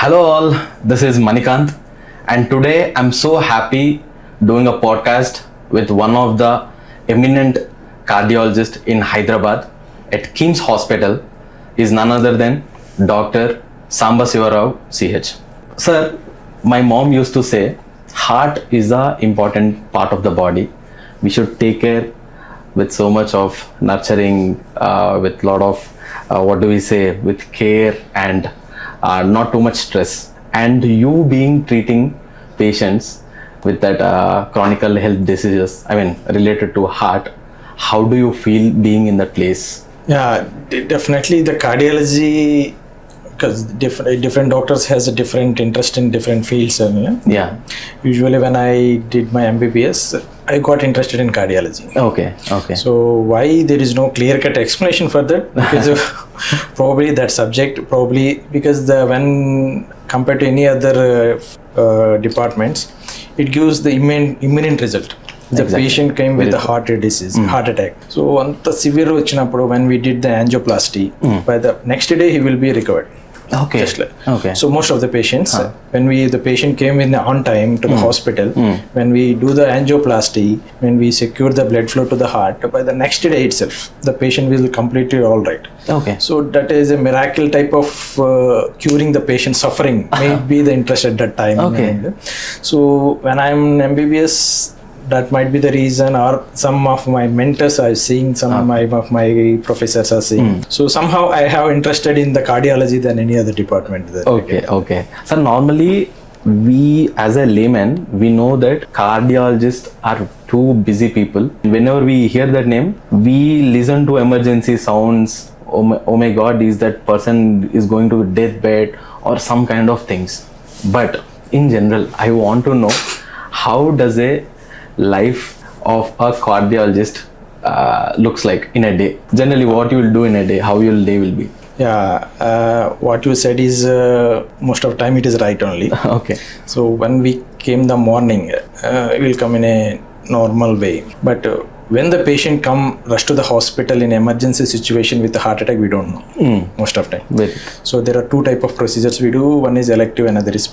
Hello all, this is Manikant and today I'm so happy doing a podcast with one of the eminent cardiologists in Hyderabad at KIMS hospital is none other than Dr. Sambasivarao Ch. Sir, my mom used to say heart is the important part of the body. We should take care with so much of nurturing, with lot of with care and not too much stress. And you being treating patients with that chronic health diseases, related to heart, how do you feel being in that place? Yeah, definitely the cardiology, because different doctors has a different interest in different fields. Yeah. Usually when I did my MBBS, I got interested in cardiology. Okay. So why there is no clear-cut explanation for that? Because of probably that subject, because when compared to any other departments, it gives the imminent result. The patient came with a heart disease, heart attack. So on the severe vachinappudu, when we did the angioplasty, by the next day he will be recovered. Okay. So most of the patients, when the patient came in on time to the hospital, when we do the angioplasty, when we secure the blood flow to the heart, by the next day itself, the patient will completely all right. Okay. So that is a miracle type of curing the patient suffering. May be the interest at that time. Okay. So when I'm MBBS, that might be the reason, or some of my mentors are seeing, some of my professors are seeing. So somehow I have interested in the cardiology than any other department. Okay. So normally we as a layman, we know that cardiologists are two busy people. Whenever we hear that name, we listen to emergency sounds. Oh my God, is that person is going to deathbed or some kind of things. But in general, I want to know, how does a life of a cardiologist looks like in a day? Generally, what you will do in a day, how your day will be? Yeah, what you said is most of the time it is right only. Okay. So when we came the morning, it will come in a normal way. But when the patient rush to the hospital in emergency situation with a heart attack, we don't know most of the time. So there are two type of procedures we do. One is elective, another is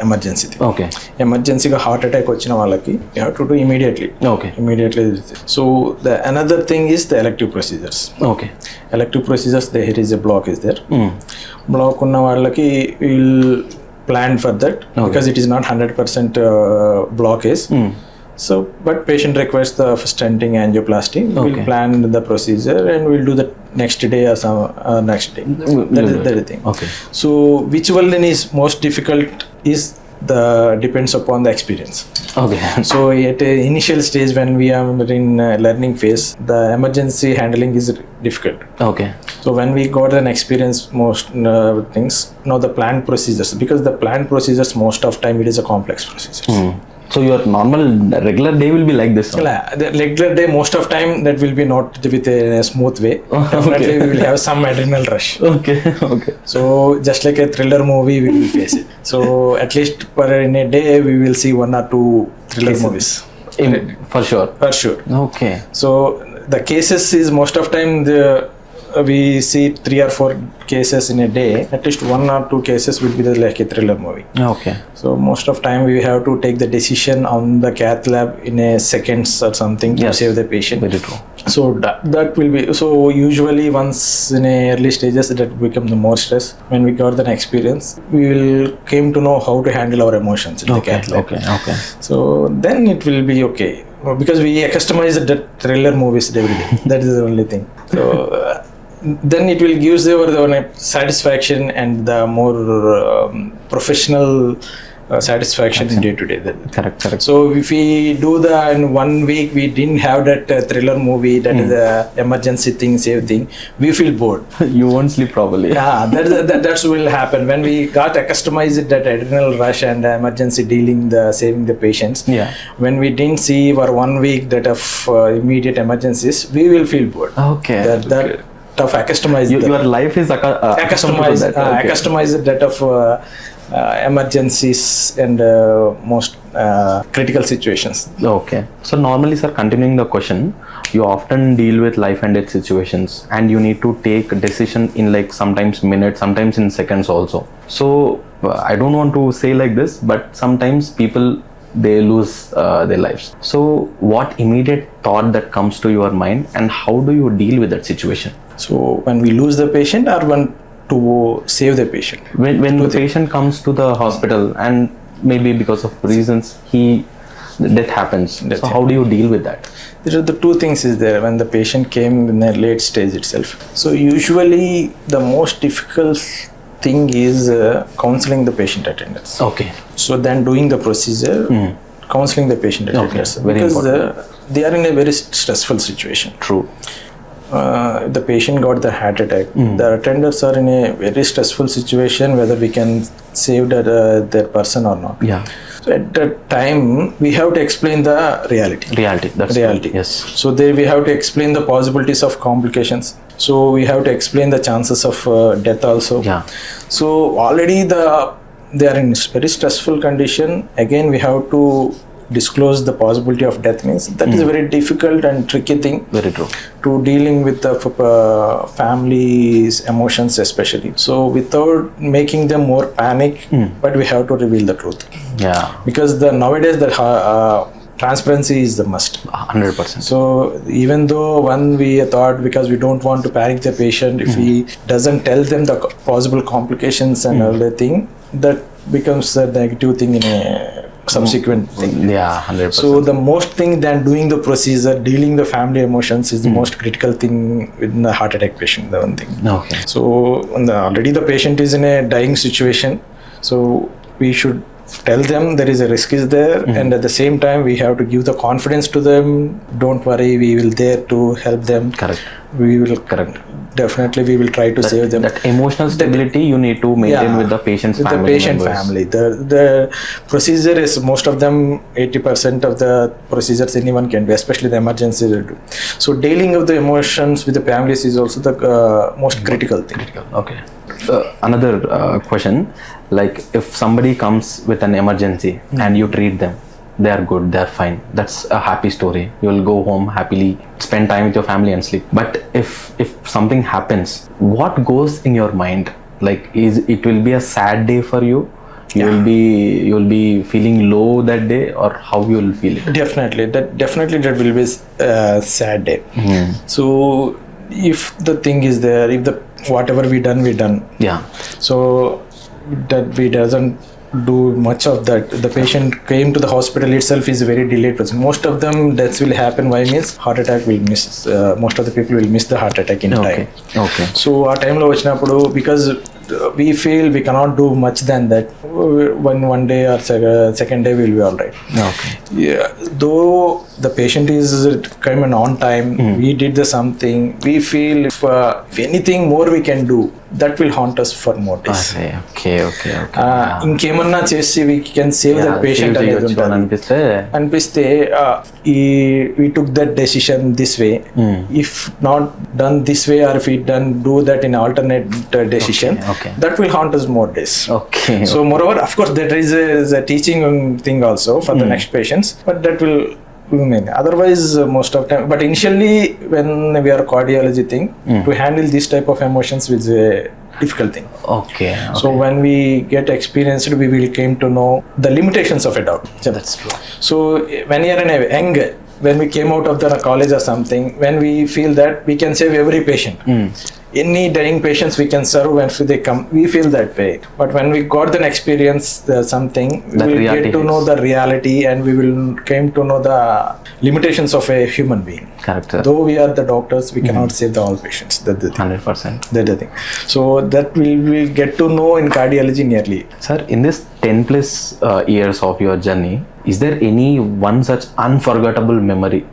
emergency. Okay. Emergency heart attack vachina vallaki you have to do immediately. Okay. Immediately. So the another thing is the elective procedures. Okay. Elective procedures, there is a block is there. Block unna vallaki will plan for that because it is not 100% blockage. So, but patient requires the stenting angioplasty. We'll plan the procedure and we'll do the next day or some next day. That is the thing. Okay. So, which one then is most difficult is depends upon the experience. Okay. So, at the initial stage when we are in learning phase, the emergency handling is difficult. Okay. So, when we got an experience, most things, now the planned procedures, because the planned procedures most of time it is a complex procedure. So your regular day will be like this? The regular day, most of time, that will be not with a smooth way. Definitely we will have some adrenal rush. Okay. So just like a thriller movie, we will face it. So at least in a day, we will see one or two thriller movies. For sure? For sure. Okay. So the cases is most of time, we see 3 or 4 cases in a day. At least 1 or 2 cases will be like a thriller movie. Okay. So most of time we have to take the decision on the cath lab in a seconds or something to save the patient. Very true. So that will be, so usually once in a early stages that become the more stress. When we got the experience, we will came to know how to handle our emotions in the cath lab. Okay. So then it will be okay. Because we customize the thriller movies every day. That is the only thing. So then it will give the satisfaction and the more professional satisfaction day to day. Correct. So if we do in 1 week, we didn't have that thriller movie, that is the emergency thing, save thing, we feel bored. You won't sleep properly. Yeah, that's will happen. When we got customized that adrenal rush and emergency dealing, saving the patients. Yeah. When we didn't see for 1 week that of immediate emergencies, we will feel bored. Okay. Tough. I customize your life is customized that of emergencies and most critical situations. Okay. So normally, sir, continuing the question, you often deal with life and death situations, and you need to take a decision in like sometimes minutes, sometimes in seconds also. So I don't want to say like this, but sometimes people, they lose their lives. So what immediate thought that comes to your mind, and how do you deal with that situation? So when we lose the patient, or when to save the patient? When the patient comes to the hospital and maybe because of reasons death happens. So how do you deal with that? There are the two things is there when the patient came in a late stage itself. So usually the most difficult thing is counseling the patient attendants. Okay. So then doing the procedure, counseling the patient attendants, because they are in a very stressful situation. True. The patient got the heart attack. The attendants are in a very stressful situation, whether we can save that person or not. Yeah. So at that time, we have to explain the reality. That's reality. Right. Yes. So there we have to explain the possibilities of complications. So we have to explain the chances of death also. Yeah. So already they are in very stressful condition. Again, we have to disclose the possibility of death, means that is a very difficult and tricky thing. Very true. To dealing with the family's emotions especially. So without making them more panic, but we have to reveal the truth. Yeah. Because nowadays the transparency is the must. 100%. So even though when we thought, because we don't want to panic the patient, if he doesn't tell them the possible complications and everything, that becomes a negative thing in a subsequent thing. Yeah, 100%. So the most thing than doing the procedure, dealing the family emotions is the most critical thing in the heart attack patient, the one thing. Okay. So already the patient is in a dying situation, so we should tell them there is a risk is there, and at the same time we have to give the confidence to them. Don't worry, we will there to help them. Correct. We will definitely we will try to save them. That emotional stability you need to maintain with the patient's family. With the patient members. family. The procedure is, most of them, 80% of the procedures anyone can do, especially the emergency will do. So dealing with the emotions with the families is also the most critical thing. Okay. Another question, like if somebody comes with an emergency and you treat them, they are good, they are fine, that's a happy story. You will go home happily, spend time with your family and sleep. But if something happens, what goes in your mind? Like, it will be a sad day for you? You will be feeling low that day, or how you will feel it? Definitely that will be a sad day. So if the thing is there, if the whatever we done. Yeah. So that we doesn't do much of that. The patient came to the hospital itself is a very delayed process. Most of them deaths will happen. Why means heart attack will miss. Most of the people will miss the heart attack in time. Okay. So our time lo vachinappudu, because we feel we cannot do much than that. One day or second day will be all right. Okay. Yeah. Though the patient is coming on time, we did the something. We feel if anything more we can do, that will haunt us for more days. Okay. ఇంకేమన్నా చేసి we can save that patient అనేది ఉంటుంది. అనిపిస్తే we took that decision this way. If not done this way, or if we do that in alternate decision, that will haunt us more days. So moreover, of course, there is a teaching thing also for the next patients, but that will otherwise most of time. But initially, when we are cardiology thing, to handle this type of emotions is a difficult thing. Okay. So when we get experienced, we will came to know the limitations of a doctor. That's true. So when you are in a young, when we came out of the college or something, when we feel that we can save every patient, any dying patients we can serve when they come, we feel that way. But when we got an experience something, we will get to know the reality, and we will came to know the limitations of a human being. Correct. Though we are the doctors, we cannot save all patients. That's the thing. 100%. That's the thing. So that we will get to know in cardiology nearly. Sir, in this 10 plus years of your journey, is there any one such unforgettable memory?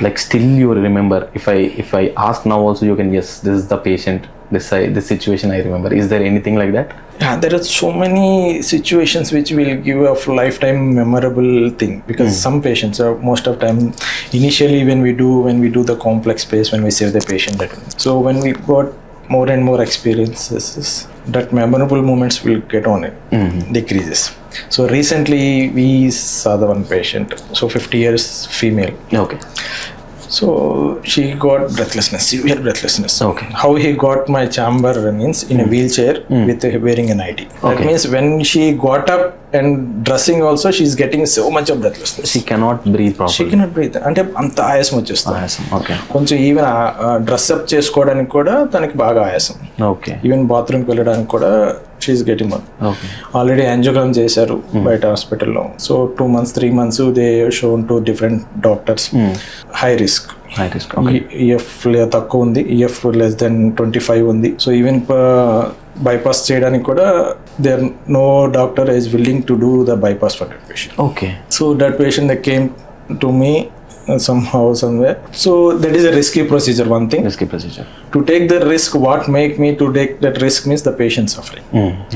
Like still you remember? If I ask now also, you can, yes, this is the patient, this situation I remember. Is there anything like that? Yeah, there are so many situations which will give a lifetime memorable thing, because some patients are most of time initially when we do the complex space, when we save the patient, that so when we got more and more experiences, that memorable moments will get on it, decreases. So recently we saw the one patient, so 50 years female. Okay. So she got breathlessness, severe breathlessness. Okay. How he got my chamber means in a wheelchair with wearing an IT. That Okay. means when she got up and dressing also, she's getting so much of breathlessness. She cannot breathe She properly. cannot breathe. అంటే అంత ఆయాసం వచ్చేస్తుంది. ఆయాసం. Okay. కొంచెం even dress up చేసుకోవడానికి కూడా తనకి బాగా ఆయాసం. Okay. ఈవెన్ బాత్రూమ్కి వెళ్ళడానికి కూడా she's getting one. Okay. Already angiogram చేశారు బయట హాస్పిటల్లో. So 2 months 3 months they shown two different doctors. High risk. High risk. Okay. EF తక్కువ ఉంది, ఈఎఫ్ లెస్ దెన్ 25 ఉంది. సో ఈవెన్ బైపాస్ చేయడానికి కూడా there no doctor is willing to do the bypass for that patient. Okay. So that patient they came to me somehow somewhere. So that is a risky procedure, one thing. Risky procedure. To take the risk, what make me to take that risk means the patient suffering.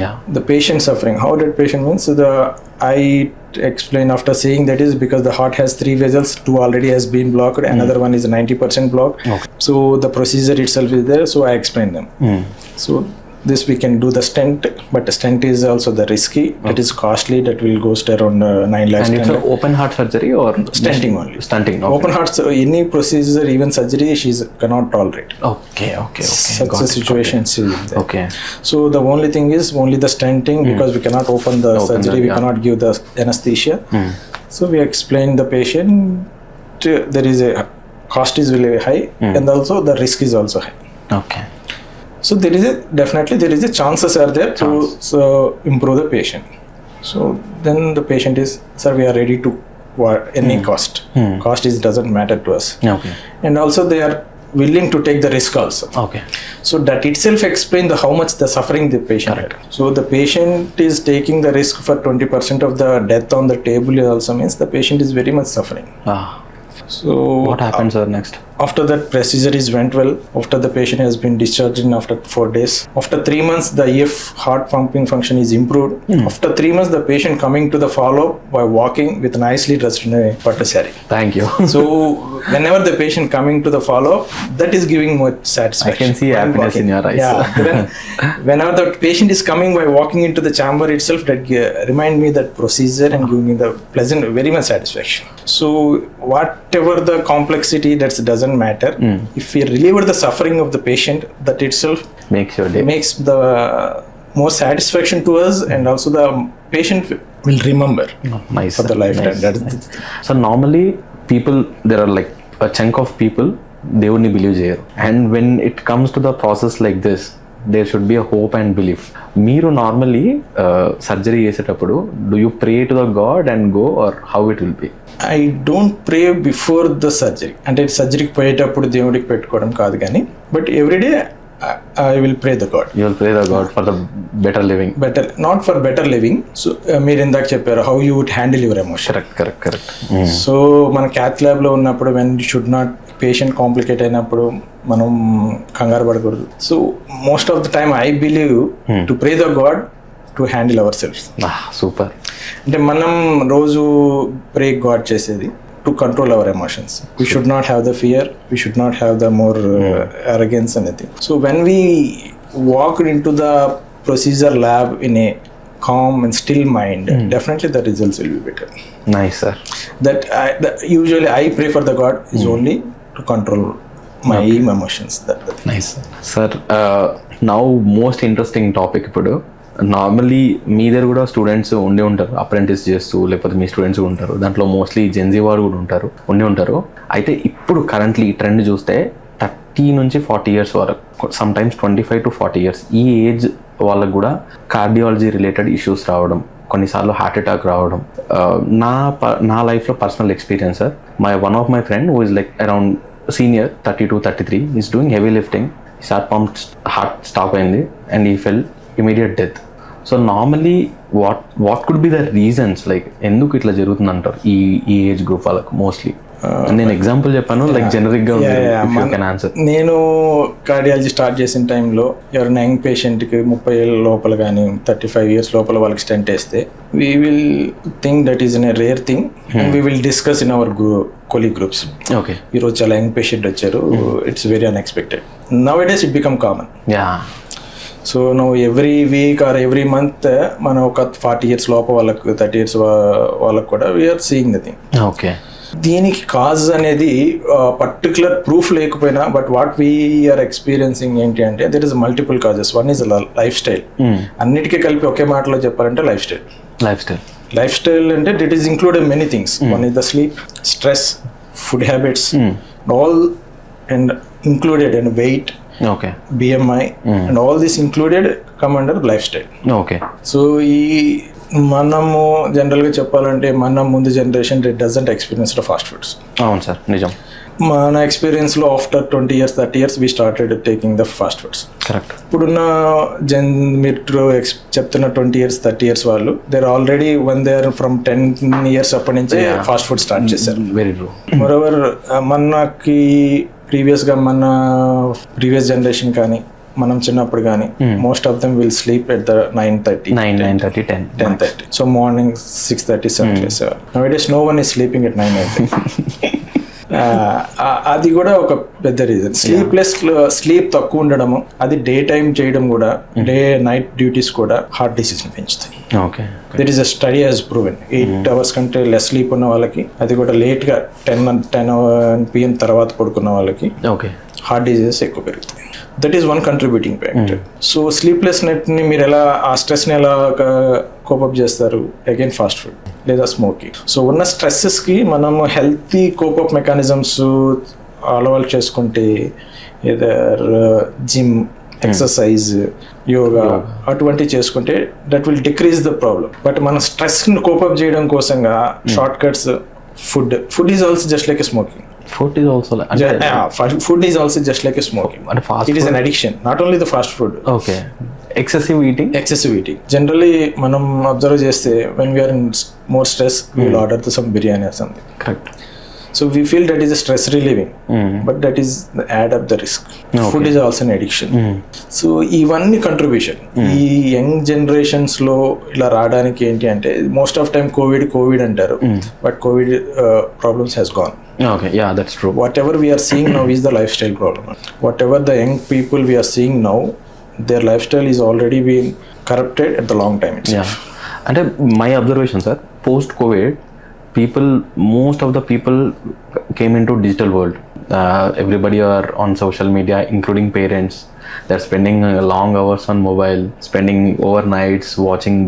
Yeah. The patient suffering. How that patient means? So I explain after saying that is because the heart has 3 vessels, 2 already has been blocked, another one is 90% blocked. Okay. So the procedure itself is there, so I explain them. So this we can do the stent, but the stent is also the risky. That is costly. That will cost around 9 lakhs. And it's an open heart surgery or Stenting only. Stenting. Okay. Open heart, so any procedure, even surgery, she cannot tolerate. Okay. Such Got a it. situation she is there. Okay. So the only thing is only the stenting, because we cannot open the surgery, we cannot give the anesthesia. So we explain the patient, there is a cost is really high, and also the risk is also high. Okay. So there is a chances are there to improve the patient. So then the patient is, sir, we are ready to any cost. Cost doesn't matter to us. Okay. And also they are willing to take the risk also. Okay. So that itself explains how much the suffering the patient had. So the patient is taking the risk for 20% of the death on the table also means the patient is very much suffering. So What happens sir next? after that procedure is went well, after the patient has been discharged in after 4 days, after 3 months the EF heart pumping function is improved. After 3 months the patient coming to the follow-up by walking with nicely dressed in a pattu saree. Thank you. So whenever the patient coming to the follow-up, that is giving much satisfaction. I can see While happiness walking. in your eyes. Yeah. Whenever the patient is coming by walking into the chamber itself, that remind me that procedure and give me the pleasant, very much satisfaction. So whatever the complexity, that doesn't matter. If we relieve the suffering of the patient, that itself Makes your day. makes the more satisfaction to us, and also the patient will remember Nice. for the sir. lifetime. Nice. That is So normally people, there are like a chunk of people దేవుడిని believe చేయరు. And when it comes to the process like this there should be a hope and belief. మీరు normally surgery చేసేటప్పుడు do you pray to the God and go or how it will be? I don't pray before the surgery. అంటే సర్జరీకి పోయేటప్పుడు దేవుడికి పెట్టుకోవడం కాదు, కానీ but everyday I will pray the God. You will pray the God for the better living. Better, not for better living. So మీరు ఇందాక చెప్పారు how you would handle your emotion. Correct. So మన క్యాత్ ల్యాబ్లో ఉన్నప్పుడు when should not patient complicate అయినప్పుడు మనం కంగారు పడకూడదు. So most of the time I believe to pray the God to handle our self. Super. అంటే మనం రోజు ప్రే గాడ్ చేసేది to control our emotions. We should not have the fear, we should not have the more arrogance anything. So when we walked into the procedure lab in a calm and still mind, definitely the results will be better. Nice sir. Usually I pray for the God is only to control my emotions. Nice sir. Now most interesting topic ఇప్పుడు normally మీ దగ్గర కూడా students ఉండి ఉంటారు, apprentice చేస్తూ, లేకపోతే మీ students ఉంటారు, దాంట్లో mostly Gen Z వారు కూడా ఉండి ఉంటారు. అయితే ఇప్పుడు కరెంట్లీ ఈ ట్రెండ్ చూస్తే 30 నుంచి 40 years వరకు, సమ్ టైమ్స్ 25 to 40 years ఈ ఏజ్ వాళ్ళకు కూడా కార్డియాలజీ రిలేటెడ్ ఇష్యూస్ రావడం, కొన్నిసార్లు హార్ట్ అటాక్ రావడం. నా లైఫ్లో personal experience sir. One of my friend who is like around senior 32-33 is doing heavy lifting. Heart stop అయింది and he fell immediate death. So normally what could be the reasons, like ఎందుకు ఇట్లా జరుగుతుంది అంటారు ఈ age group వాళ్ళకు mostly? నేను example చెప్పాను, like generic గా కెన్ ఆన్సర్. నేను కార్డియాలజీ స్టార్ట్ చేసిన టైంలో ఎవరైనా యంగ్ పేషెంట్కి 30 ఏళ్ళ లోపల కానీ 35 ఇయర్స్ లోపల వాళ్ళకి స్టెంట్ వేస్తే we will think that is in a rare thing and we will discuss in our colleague groups. Okay, ఈరోజు చాలా యంగ్ పేషెంట్ వచ్చారు, it's very unexpected. Nowadays it become common. So నువ్వు every week or every month మనం ఒక 40 years లోపల వాళ్ళకు 30 years వాళ్ళకు కూడా we are seeing the thing. Okay, దీనికి కాజ్ అనేది పర్టికులర్ ప్రూఫ్ లేకపోయినా బట్ వాట్ వీఆర్ ఎక్స్పీరియన్సింగ్ ఏంటి అంటే there is multiple causes. One is lifestyle. అన్నిటికీ కలిపి ఒకే మాటలో చెప్పాలంటే లైఫ్ స్టైల్ అంటే it is included many things. One is the sleep, stress, food habits, all and included and weight, BMI and all this included come under lifestyle. Okay. So ఈ మనము జనరల్గా చెప్పాలంటే మన ముందు generation doesn't experience fast foods. అవును sir, నిజం. మన ఎక్స్పీరియన్స్లో after 20 years 30 years we started taking the fast foods. Correct. ఇప్పుడున్న మీరు చెప్తున్న 20 years 30 years వాళ్ళు there already one they are from 10 years అప్పటి నుంచే ఫాస్ట్ ఫుడ్ స్టార్ట్ చేశారు. Very true. మోరోవర్ మనకి ప్రీవియస్గా మన ప్రీవియస్ జనరేషన్ కానీ మనం చిన్నప్పుడు కానీ most of them will sleep at the 9:30, 10:30. So morning 6:30, 7 చేసేవారు. Nowadays no one is sleeping at 9:30. అది కూడా ఒక పెద్ద రీజన్. స్లీప్ తక్కువ ఉండడము, అది డే టైం చేయడం కూడా, డే నైట్ డ్యూటీస్ కూడా హార్ట్ డిసీజ్ ని పెంచుతాయి. That is a study has proven 8 hours కంటే లెస్ స్లీప్ ఉన్న వాళ్ళకి, అది కూడా లేట్ గా 10 PM తర్వాత పడుకున్న వాళ్ళకి హార్ట్ డిసీజెస్ ఎక్కువ పెరుగుతాయి. That is one contributing factor. So sleepless ని మీరు ఎలా, ఆ స్ట్రెస్ ని ఎలా కోపప్ చేస్తారు? అగైన్ ఫాస్ట్ ఫుడ్ లేదా స్మోకింగ్. సో ఉన్న స్ట్రెస్సెస్ కి మనము హెల్తీ కోపప్ మెకానిజమ్స్ అలవాటు చేసుకుంటే, ఏదర్ జిమ్, ఎక్సర్సైజ్, యోగా అటువంటి చేసుకుంటే that will decrease the problem. But మన స్ట్రెస్ ని కోపప్ చేయడం కోసంగా short cuts, food is also just like smoking. Food is also just like a smoking. It is an addiction. Not only the fast food. Okay. Excessive eating. Generally, మనం observe చేస్తే when we are in more stress, we will order some biryani or something. Correct. So we feel that is a stress relieving, but that is add up the risk. Food is also an addiction. So ఇవన్నీ contribution. ఈ young generations లో ఇలా రావడానికి ఏంటి అంటే, most of time Covid అంటారు, but Covid problems has gone. Okay, yeah, that's true. Whatever we are seeing now is the lifestyle problem. Whatever the young people we are seeing now, their lifestyle is already being corrupted at the long time itself. Yeah. And my observation, sir, post-COVID, most of the people came into digital world. Everybody are on social media, including parents. They're spending long hours on mobile, spending overnights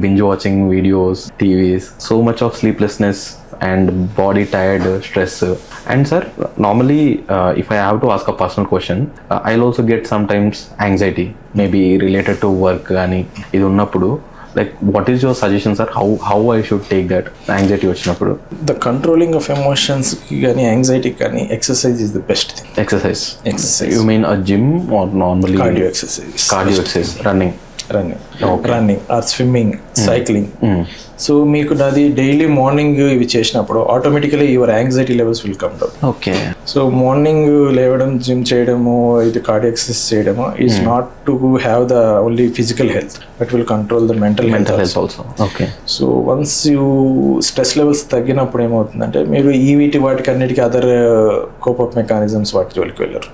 binge watching videos, TVs. So much of sleeplessness and body tired, stress. And sir, normally if I have to ask a personal question, I'll also get sometimes anxiety, maybe related to work ani idu unnappudu. Like, what is your suggestion, sir? How I should take that anxiety vachinappudu? The controlling of emotions gani anxiety gani exercise is the best thing. Exercise. You mean a gym or normally cardio exercise? running or swimming, cycling. So మీకు అది daily morning ఇవి చేసినప్పుడు automatically your anxiety levels will come down. Okay. So morning లేవడం, gym చేయడము, ఇది cardio exercise చేయడము is not to have the only physical health, but will control the mental health also. Okay. So once you stress levels తగ్గినప్పుడు ఏమవుతుందంటే మీరు వాటికి అన్నిటికీ other cope up mechanisms వాటి జోలికి వెళ్ళరు.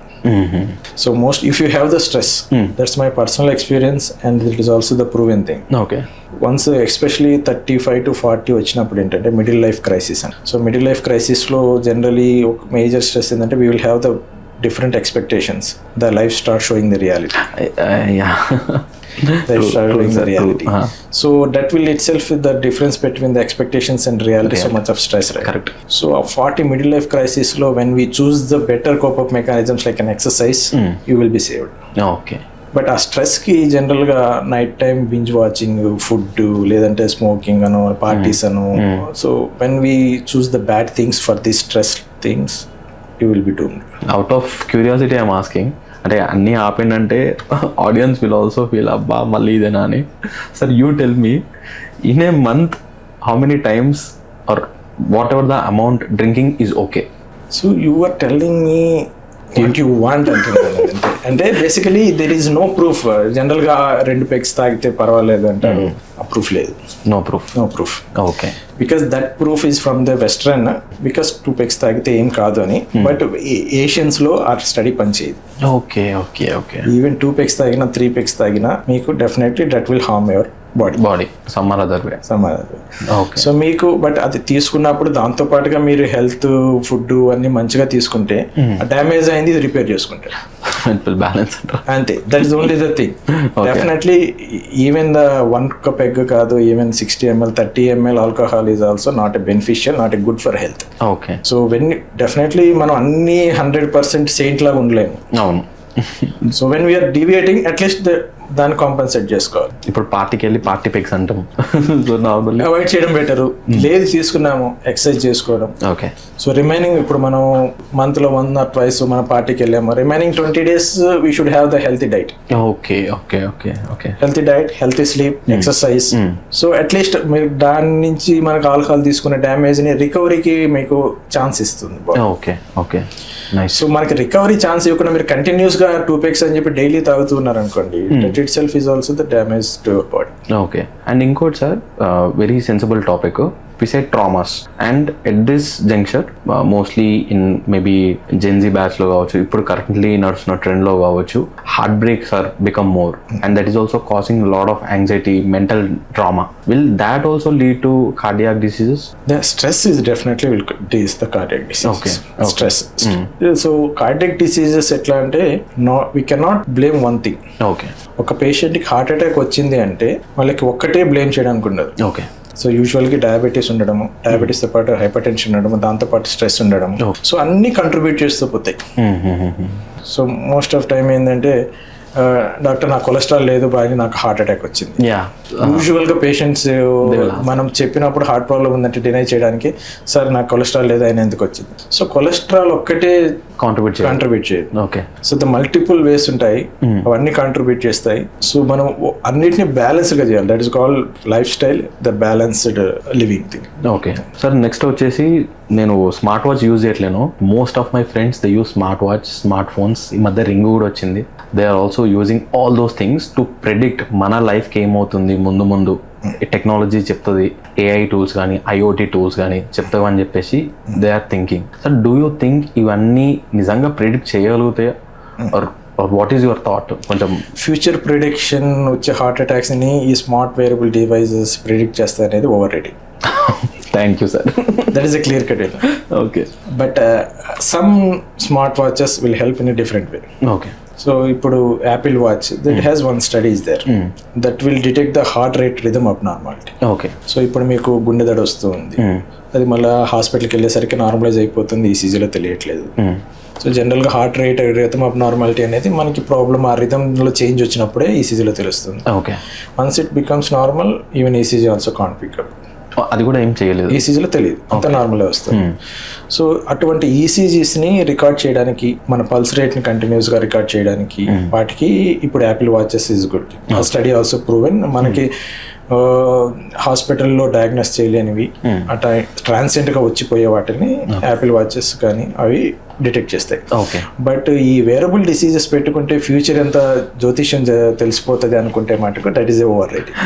So most if you have the stress, that's my personal experience and it is also the proven thing. Okay. Once especially 35 to 40 వచ్చినప్పుడు ఏంటంటే మిడిల్ లైఫ్ క్రైసిస్ అని. సో మిడిల్ లైఫ్ క్రైసిస్లో జనరలీ ఒక major stress ఏంటంటే we will have the different expectations. The life starts showing the reality. Yeah. Life starts showing the reality. So that will itself is the difference between the expectations and reality. So much of stress, right? Correct. So a 40 middle life crisis lo when we choose the better cope-up mechanisms like an exercise, you will be saved. Okay. But ఆ స్ట్రెస్కి జనరల్గా night time binge watching, food, లేదంటే smoking అను, parties అను. So when we choose the bad things for the stress things, you will be doomed. Out of curiosity I'm asking, అంటే అన్నీ ఆపిండంటే audience will also feel అబ్బా మళ్ళీ ఇదేనా అని. Sir you tell me, in a month how many times or whatever the amount drinking is okay? So you are telling me what you want అంటున్నాను. అంటే basically there is no proof. జనరల్గా 2 pegs తాగితే పర్వాలేదు అంటారు, ఆ ప్రూఫ్ లేదు. No proof. Okay. Because that proof is from the western, because 2 pegs తాగితే ఏం కాదు అని. బట్ ఏషియన్స్ లో ఆ స్టడీ పనిచేయదు. ఓకే. ఈవెన్ 2 పెగ్స్ తాగినా 3 పెగ్స్ తాగినా మీకు definitely that will harm your body some other way. So మీకు బట్ అది తీసుకున్నప్పుడు దాంతో పాటుగా మీరు హెల్త్ ఫుడ్ అన్ని మంచిగా తీసుకుంటే డ్యామేజ్ అయింది రిపేర్ చేసుకుంటారు. అంతే, that is only the thing. Definitely even the 1 peg కాదు, even 60 ml 30 ml alcohol is also not a beneficial, not a good for health. Okay. So when definitely మనం అన్ని 100% saint లాగా ఉండలేము. అవును. So when we are deviating at least దాన్ని compensate చేసుకోవాలి. ఇప్పుడు పార్టీకి వెళ్ళి పార్టీ పెగ్స్ అంటాం. సో నార్మల్లీ అవాయిడ్ చేయడం బెటరు. లేదు తీసుకున్నాము ఎక్సర్సైజ్ చేసుకోవడం. ఓకే. సో రిమైనింగ్ ఇప్పుడు మనం మంత్లో 1 or 2 మన పార్టీకి వెళ్ళాము, remaining 20 days we should have the healthy diet. Okay. Healthy diet, healthy sleep, exercise. So at least మీరు దాని నుంచి మనకు ఆల్కహాల్ తీసుకున్న డ్యామేజ్ ని రికవరీకి మీకు ఛాన్స్ ఇస్తుంది. ఓకే. నైస్. సో మనకి రికవరీ ఛాన్స్ ఇవ్వకుండా మీరు కంటిన్యూస్ గా 2 పెగ్స్ అని చెప్పి డైలీ తాగుతున్నారు అనుకోండి, that itself is also the damage to your body. Okay. And ఇంకోటి sir, very sensible topic, we say traumas, and at this juncture mostly in maybe Gen Z batch lo kavachu, ippudu currently nadustuన్న trend lo kavachu, heartbreaks are become more, and that is also causing a lot of anxiety, mental trauma. Will that also lead to cardiac diseases? The stress is definitely will decrease the cardiac diseases. Okay. Stress. So cardiac diseases etla ante we cannot blame one thing. Okay. ఒక patient కి heart attack వచ్చింది అంటే వాళ్ళకి ఒక్కటే blame చేయడానికి ఉండదు. Okay. So యూజువల్గా diabetes ఉండడము, డయాబెటీస్తో పాటు హైపర్ టెన్షన్ ఉండడము, దాంతోపాటు స్ట్రెస్ ఉండడము, సో అన్నీ కంట్రిబ్యూట్ చేస్తూ పోతాయి. సో మోస్ట్ ఆఫ్ టైం ఏంటంటే డాక్టర్ నాకు కొలెస్ట్రాల్ లేదు బాగా నాకు హార్ట్ అటాక్ వచ్చింది. యూజువల్గా పేషెంట్స్ మనం చెప్పినప్పుడు హార్ట్ ప్రాబ్లం ఉందంటే డినై చేయడానికి, సార్ నాకు కొలెస్ట్రాల్ లేదు ఆయన ఎందుకు వచ్చింది. సో కొలెస్ట్రాల్ ఒక్కటే కాంట్రిబ్యూట్ చేయదు. Okay. So the multiple ways ఉంటాయి, అవన్నీ కాంట్రిబ్యూట్ చేస్తాయి. సో మనం అన్నిటిని బ్యాలెన్స్ గా చేయాలి. That is called lifestyle, the balanced living thing. Okay sir. Next వచ్చేసి నేను స్మార్ట్ వాచ్ యూజ్ చేయట్లేను. Most of my friends they use smart watch, smart phones. ఈ మధ్య రింగ్ కూడా వచ్చింది. They are also using all those things to predict మన లైఫ్కి ఏమవుతుంది ముందు టెక్నాలజీ చెప్తుంది, ఏఐ టూల్స్ కానీ ఐఓటీ టూల్స్ కానీ చెప్తావని చెప్పేసి they are thinking. Sir do you think ఇవన్నీ నిజంగా predict చేయగలుగుతాయి? Or what is your thought? కొంచెం ఫ్యూచర్ ప్రిడిక్షన్ వచ్చే హార్ట్ అటాక్స్ ని ఈ స్మార్ట్ వేరబుల్ డివైజెస్ ప్రిడిక్ట్ చేస్తాయి అనేది overrating. Thank you sir. That is a clear cut. Okay. But some smart watches will help in a different way. Okay. So ఇప్పుడు Apple watch that has one study is there that will detect the heart rate rhythm of normality. Okay. So ఇప్పుడు మీకు గుండె దడ వస్తుంది, అది మళ్ళీ హాస్పిటల్కి వెళ్ళేసరికి నార్మలైజ్ అయిపోతుంది, ఈసీజీలో తెలియట్లేదు. సో జనరల్గా heart rate rhythm of normality అనేది మనకి ప్రాబ్లమ్ ఆ రిథమ్లో చేంజ్ వచ్చినప్పుడే ఈసీజీలో తెలుస్తుంది. Okay. Once it becomes normal even ECG also can't pick up. అది కూడా ఏం చేయలేదు, ఈసీజీలో తెలియదు, అంత నార్మల్ వస్తుంది. సో అటువంటి ఈసీజీస్ని రికార్డ్ చేయడానికి, మన పల్స్ రేట్ని కంటిన్యూస్గా రికార్డ్ చేయడానికి వాటికి ఇప్పుడు యాపిల్ వాచెస్ ఈజ్ గుడ్. ఆ స్టడీ ఆల్సో ప్రూవెన్. మనకి హాస్పిటల్లో డయాగ్నోస్ చేయలేనివి అట్లా ట్రాన్సియెంట్గా వచ్చిపోయే వాటిని యాపిల్ వాచెస్ కానీ అవి డిటెక్ట్ చేస్తాయి. బట్ ఈ వేరబుల్ డిసీజెస్ పెట్టుకుంటే ఫ్యూచర్ ఎంత జ్యోతిష్యం తెలిసిపోతుంది అనుకుంటే మటుకు that is overrating.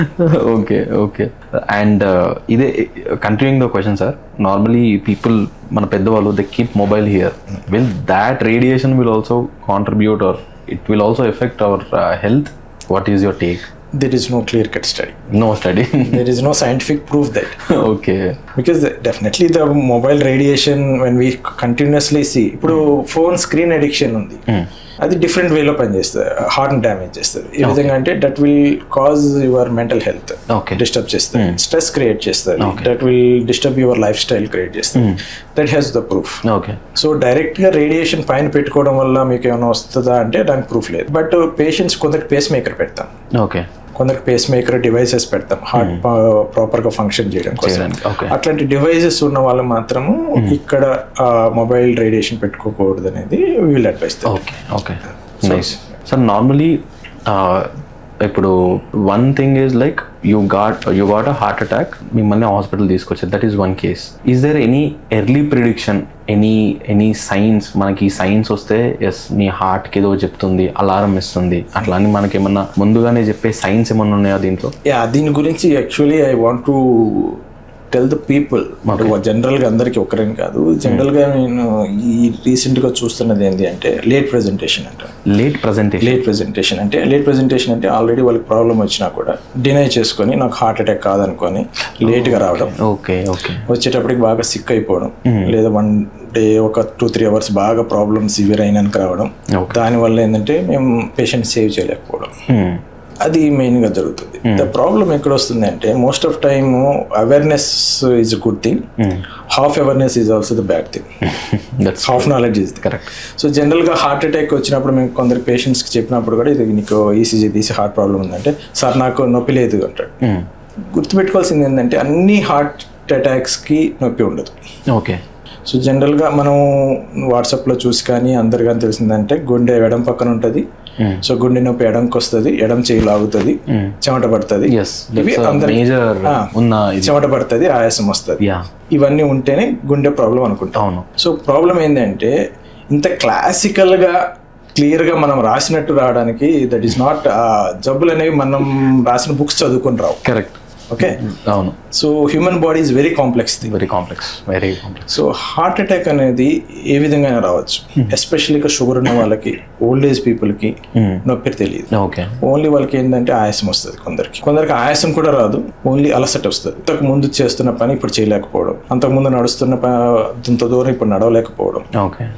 Okay. And ఇదే continuing the question sir, normally people మన పెద్దవాళ్ళు they keep mobile here. Will that radiation will also contribute or it will also effect our health? What is your take? There is no clear-cut study. No study. There is no scientific proof that. Okay. Because definitely the mobile radiation when we continuously see, ఇప్పుడు phone screen addiction ఉంది, అది different వేలో పనిచేస్తుంది, heart damage చేస్తుంది. ఏ విధంగా అంటే that will cause your mental health disturb చేస్తుంది, స్ట్రెస్ క్రియేట్ చేస్తుంది, that will disturb your lifestyle create చేస్తుంది. That has the proof. So direct గా రేడియేషన్ పైన పెట్టుకోవడం వల్ల మీకు ఏమైనా వస్తుందా అంటే దానికి ప్రూఫ్ లేదు. బట్ పేషెంట్స్ కొందరికి పేస్ మేకర్ పెడతాం, కొందరికి పేస్ మేకర్ డివైసెస్ పెడతాం హార్ట్ ప్రాపర్ గా ఫంక్షన్ చేయడం కోసం. అట్లాంటి డివైసెస్ ఉన్న వాళ్ళు మాత్రము ఇక్కడ మొబైల్ రేడియేషన్ పెట్టుకోకూడదు అనేది వీళ్ళు advice. Okay. Nice sir. Normally ఇప్పుడు one thing is like you got a heart attack, మిమ్మల్ని హాస్పిటల్ తీసుకొచ్చారు, that is one case. Is there any early prediction, any signs, మనకి సైన్స్ వస్తే ఎస్ మీ హార్ట్కి ఏదో చెప్తుంది, అలారం ఇస్తుంది, అట్లా అని మనకి ఏమన్నా ముందుగానే చెప్పే సైన్స్ ఏమన్నా ఉన్నాయా దీంట్లో? దీని గురించి actually I want to tell the people. జనరల్గా అందరికీ ఒకరని కాదు, జనరల్గా నేను ఈ రీసెంట్గా చూస్తున్నది ఏంటి అంటే లేట్ ప్రెజెంటేషన్ అంట. లేట్ ప్రెజెంటేషన్ అంటే ఆల్రెడీ వాళ్ళకి ప్రాబ్లం వచ్చినా కూడా డినై చేసుకొని నాకు హార్ట్ అటాక్ కాదనుకొని లేట్గా రావడం, వచ్చేటప్పటికి బాగా సిక్ అయిపోవడం, లేదా వన్ డే ఒక 2-3 hours బాగా ప్రాబ్లమ్ సివియర్ అయినాక రావడం. దానివల్ల ఏంటంటే మేము పేషెంట్ సేవ్ చేయలేకపోవడం, అది మెయిన్గా జరుగుతుంది. ద ప్రాబ్లం ఎక్కడ వస్తుంది అంటే most of time awareness is a good thing, half awareness is also the bad thing, half knowledge is correct. So జనరల్గా హార్ట్ అటాక్ వచ్చినప్పుడు మేము కొందరు పేషెంట్స్కి చెప్పినప్పుడు కూడా ఇది నీకు ఈసీజీ తీసి హార్ట్ ప్రాబ్లం ఉందంటే సార్ నాకు నొప్పి లేదు అంటాడు. గుర్తుపెట్టుకోవాల్సింది ఏంటంటే అన్ని హార్ట్ అటాక్స్కి నొప్పి ఉండదు. ఓకే. సో జనరల్గా మనం వాట్సాప్లో చూసి కానీ అందరు కానీ తెలిసిందంటే గుండె ఎడం పక్కన ఉంటుంది, సో గుండె నొప్పి ఎడంకి వస్తుంది, ఎడం చేయి లాగుతుంది, చెమట పడుతుంది, చెమట పడుతుంది, ఆయాసం వస్తుంది, ఇవన్నీ ఉంటేనే గుండె ప్రాబ్లం అనుకుంటాం. సో ప్రాబ్లం ఏంటంటే ఇంత క్లాసికల్గా క్లియర్గా మనం రాసినట్టు రావడానికి దట్ ఈస్ నాట్, జబ్బులు అనేవి మనం రాసిన బుక్స్ చదువుకుని రావు. కరెక్ట్. ఓకే. అవును. So human body is very complex. So heart attack అనేది ఏ విధంగా రావచ్చు, ఎస్పెషల్లీగా షుగర్ ఉన్న వాళ్ళకి, ఓల్డ్ ఏజ్ పీపుల్కి నొప్పి తెలియదు. ఓన్లీ వాళ్ళకి ఏంటంటే ఆయాసం వస్తుంది, కొందరికి ఆయాసం కూడా రాదు, ఓన్లీ అలసట వస్తుంది. ఇంతకు ముందు చేస్తున్న పని ఇప్పుడు చేయలేకపోవడం, అంతకుముందు నడుస్తున్న ఇంత దూరం ఇప్పుడు నడవలేకపోవడం.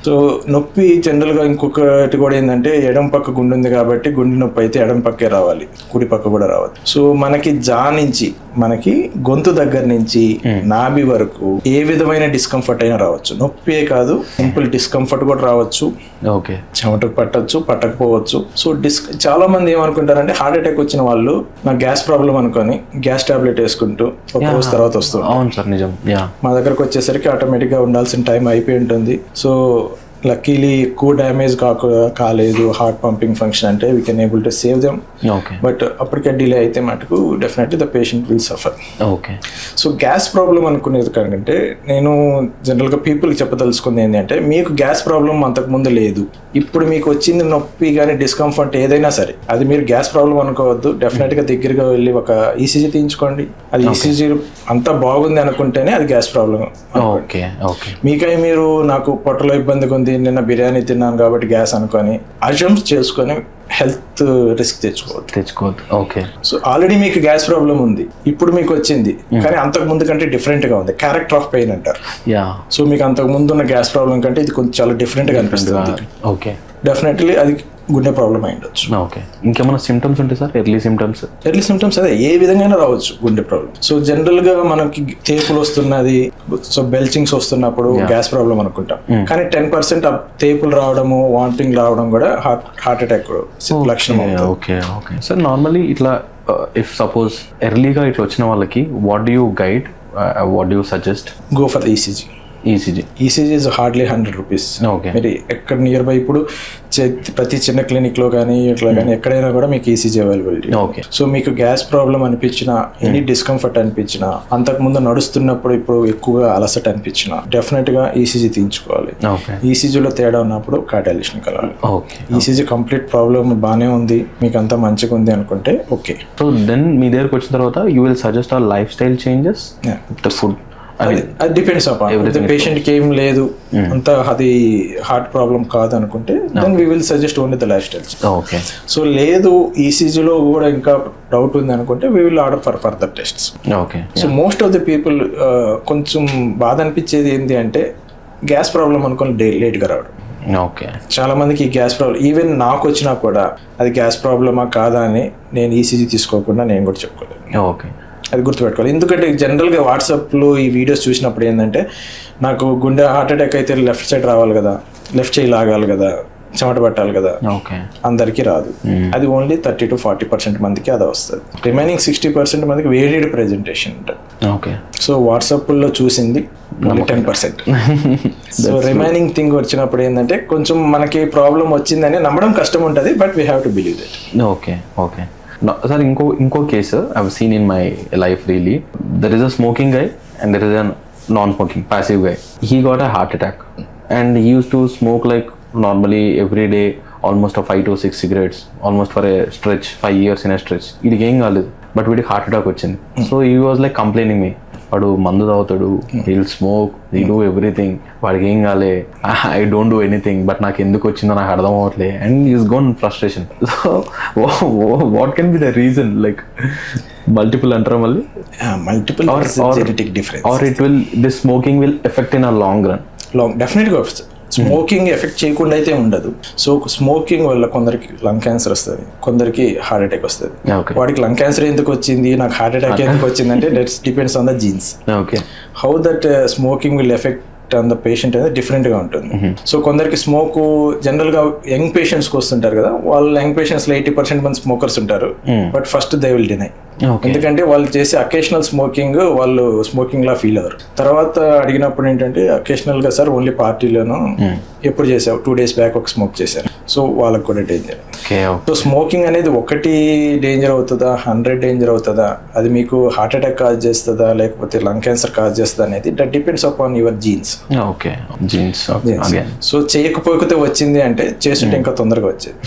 సో నొప్పి జనరల్గా ఇంకొకటి కూడా ఏంటంటే ఎడం పక్క గుండె ఉంది కాబట్టి గుండె నొప్పి అయితే ఎడం పక్కే రావాలి, కుడి పక్క కూడా రావాలి. సో మనకి జా నుంచి మనకి గొంతు దగ్గర నుంచి నాభి వరకు ఏ విధమైన డిస్కంఫర్ట్ అయినా రావచ్చు. నొప్పే కాదు, సింపుల్ డిస్కంఫర్ట్ కూడా రావచ్చు. ఓకే. చెమటకు పట్టచ్చు, పట్టకపోవచ్చు. సో చాలా మంది ఏమనుకుంటారంటే హార్ట్ అటాక్ వచ్చిన వాళ్ళు నాకు గ్యాస్ ప్రాబ్లం అనుకొని గ్యాస్ టాబ్లెట్ వేసుకుంటూ ఒక రోజు తర్వాత వస్తుంది. అవును సార్, నిజం. మా దగ్గరకు వచ్చేసరికి ఆటోమేటిక్ గా ఉండాల్సిన టైం అయిపోయి ఉంటుంది. సో లక్కీలీ ఎక్కువ డ్యామేజ్ కాలేదు, హార్ట్ పంపింగ్ ఫంక్షన్ అంటే we can able to save them. But అప్పటికే డిలే అయితే మటుకు definitely the patient will suffer. Okay. So gas problem అనుకునేది కంటే నేను జనరల్గా పీపుల్కి చెప్పదలుచుకుంది ఏంటంటే మీకు గ్యాస్ ప్రాబ్లం అంతకుముందు లేదు, ఇప్పుడు మీకు వచ్చింది నొప్పి కానీ డిస్కంఫర్ట్ ఏదైనా సరే అది మీరు గ్యాస్ ప్రాబ్లం అనుకోవద్దు. డెఫినెట్గా దగ్గరగా వెళ్ళి ఒక ఈసీజీ తీయించుకోండి. అది ఈసీజీ అంతా బాగుంది అనుకుంటేనే అది గ్యాస్ ప్రాబ్లం. మీకై మీరు నాకు పొట్టలో ఇబ్బందిగా ఉంది, నిన్న బిర్యానీ తిన్నాను కాబట్టి గ్యాస్ అనుకొని అజంప్ట్ చేసుకొని హెల్త్ రిస్క్ తెచ్చుకోవద్దు. ఓకే. సో ఆల్రెడీ మీకు గ్యాస్ ప్రాబ్లం ఉంది, ఇప్పుడు మీకు వచ్చింది, కానీ అంతకు ముందు కంటే డిఫరెంట్ గా ఉంది. క్యారెక్టర్ ఆఫ్ పెయిన్ అంటారు. సో మీకు అంతకు ముందు ఉన్న గ్యాస్ ప్రాబ్లం కంటే ఇది కొంచెం చాలా డిఫరెంట్ గా అనిపిస్తుంది. ఓకే. డెఫినెట్లీ అది గుండె ప్రాబ్లం అయి ఉండొచ్చు. ఓకే. ఇంకేమైనా సిమ్టమ్స్ ఉంటాయి సార్? ఎర్లీ సిమ్టమ్స్ అదే ఏ విధంగా రావచ్చు గుండె ప్రాబ్లం. సో జనరల్ గా మనకి తేపులు వస్తున్నది, సో బెల్చింగ్స్ వస్తున్నప్పుడు గ్యాస్ ప్రాబ్లం అనుకుంటాం, కానీ 10% తేపులు రావడము, వామిటింగ్ రావడం కూడా హార్ట్ అటాక్ లక్షణం. ఓకే. సార్ నార్మల్లీ ఇట్లా ఇఫ్ సపోజ్ ఎర్లీగా ఇట్లా వచ్చిన వాళ్ళకి what do you guide, what do you suggest? Go for ECG. ECG is hardly 100 rupees. మీరు ఎక్కడ నియర్ బై ఇప్పుడు ప్రతి చిన్న క్లినిక్ లో కానీ ఇట్లా కానీ ఎక్కడైనా కూడా మీకు ఈసీజీ అవైలబిలిటీ. సో మీకు గ్యాస్ ప్రాబ్లం అనిపించినా, ఎనీ డిస్కంఫర్ట్ అనిపించినా, అంతకుముందు నడుస్తున్నప్పుడు ఇప్పుడు ఎక్కువగా అలసట అనిపించినా డెఫినెట్ గా ఈసీజీ తీయించుకోవాలి. ఈసీజీలో తేడా ఉన్నప్పుడు కార్డియాలజిస్ట్ ని కలవాలి. ఈసీజీ కంప్లీట్ ప్రాబ్లం బాగానే ఉంది, మీకు అంతా మంచిగా ఉంది అనుకుంటే ఓకే. సో దెన్ మీ దగ్గరకు వచ్చిన తర్వాత you will suggest or lifestyle changes, the food. అది డిపెండ్స్ అపాన్ ద పేషెంట్కి ఏం లేదు, అంత అది హార్ట్ ప్రాబ్లం కాదు అనుకుంటే then we will suggest only the lifestyle. Okay. So లేదు ఈసీజీలో కూడా ఇంకా డౌట్ ఉంది అనుకుంటే we will order for further tests. Okay. So most of the people కొంచెం బాధ అనిపించేది ఏంటి అంటే గ్యాస్ ప్రాబ్లం అనుకుని లేట్గా రావడం. ఓకే. చాలా మందికి గ్యాస్ ప్రాబ్లం, ఈవెన్ నాకు వచ్చినా కూడా అది గ్యాస్ ప్రాబ్లమా కాదా అని నేను ఈసీజీ తీసుకోకుండా నేను కూడా చెప్పుకోలేదు. ఓకే. అది గుర్తుపెట్టుకోవాలి. ఎందుకంటే జనరల్గా వాట్సాప్లో ఈ వీడియోస్ చూసినప్పుడు ఏంటంటే నాకు గుండె హార్ట్ అటాక్ అయితే లెఫ్ట్ సైడ్ రావాలి కదా, లెఫ్ట్ చేయి లాగాలి కదా, చెమట పట్టాలి కదా, అందరికీ రాదు. అది ఓన్లీ 30 to 40% మందికి అది వస్తుంది. రిమైనింగ్ 60% మందికి వేరియడ్ ప్రెజెంటేషన్ ఉంటుంది. ఓకే. సో వాట్సాప్లో చూసింది 10%. సో రిమైనింగ్ థింగ్ వచ్చినప్పుడు ఏంటంటే కొంచెం మనకి ప్రాబ్లం వచ్చిందని నమ్మడం కష్టం ఉంటుంది, but we have to believe that. Okay. Sir ఇంకో case I have seen in my life really. There is a smoking guy and there is a non smoking passive guy. He got a heart attack and he used to smoke like normally every day almost 5 to 6 cigarettes almost for a stretch, 5 years in a stretch. వీడికి ఏం కాలేదు, but వీడికి heart attack వచ్చింది. So he was like complaining me, వాడు మందు తాగుతాడు, he'll smoke, he do everything, వాడికి ఏం కాలే, I don't do anything, but నాకు ఎందుకు వచ్చిందో నాకు అర్థం అవ్వట్లే, and is gone frustration. So what can be the reason? Like multiple అంటారా మళ్ళీ? Multiple genetic difference, or it will this smoking will effect in a long run? డెఫినెట్గా smoking effect చేయకుండా అయితే ఉండదు. సో స్మోకింగ్ వల్ల కొందరికి లంగ్ క్యాన్సర్ వస్తుంది, కొందరికి హార్ట్ అటాక్ వస్తుంది. వాడికి లంగ్ క్యాన్సర్ ఎందుకు వచ్చింది, నాకు హార్ట్ అటాక్ ఎందుకు వచ్చింది అంటే that's depends on the jeans. How that smoking will effect on the patient అనేది డిఫరెంట్గా ఉంటుంది. సో కొందరికి స్మోక్ జనరల్గా యంగ్ పేషెంట్స్కి వస్తుంటారు కదా, వాళ్ళు యంగ్ పేషెంట్స్లో 80% మంది స్మోకర్స్ ఉంటారు, but first they will deny. ఎందుకంటే వాళ్ళు చేసే అకేషనల్ స్మోకింగ్ వాళ్ళు స్మోకింగ్ లా ఫీల్ అవ్వరు. తర్వాత అడిగినప్పుడు ఏంటంటే అకేషనల్ గా సార్ ఓన్లీ పార్టీలోను ఎప్పుడు చేసావు, 2 days బ్యాక్ ఒక స్మోక్ చేశారు. సో వాళ్ళకి కూడా డేంజర్. సో స్మోకింగ్ అనేది ఒకటి డేంజర్ అవుతుందా, 100 డేంజర్ అవుతుందా, అది మీకు హార్ట్ అటాక్ కాజ్ చేస్తుందా లేకపోతే లంగ్ క్యాన్సర్ కాజ్ చేస్తుందా అనేది that depends upon your genes. So చేయకపోతే వచ్చింది అంటే చేస్తుంటే ఇంకా తొందరగా వచ్చేది.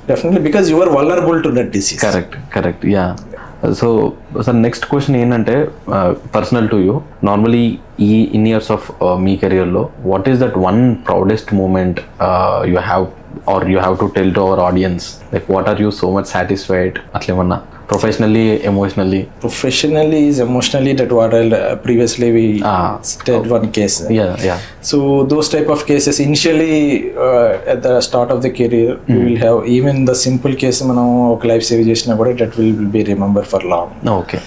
Definitely because you are vulnerable to that disease. Correct yeah. So sir next question ఏంటంటే పర్సనల్ టు యూ, నార్మలీ ఈ ఇయర్స్ ఆఫ్ మీ కెరియర్లో what is that one proudest moment you have or you have to tell to our audience? Like what are you so much satisfied అట్లా ఏమన్నా professionally, emotionally? Professionally is emotionally that what I previously we said one case. Yeah. So those type of cases initially at the start of the career we will have even the simple case మనం ఒక life save చేసినా కూడా that will be remembered for long. Okay.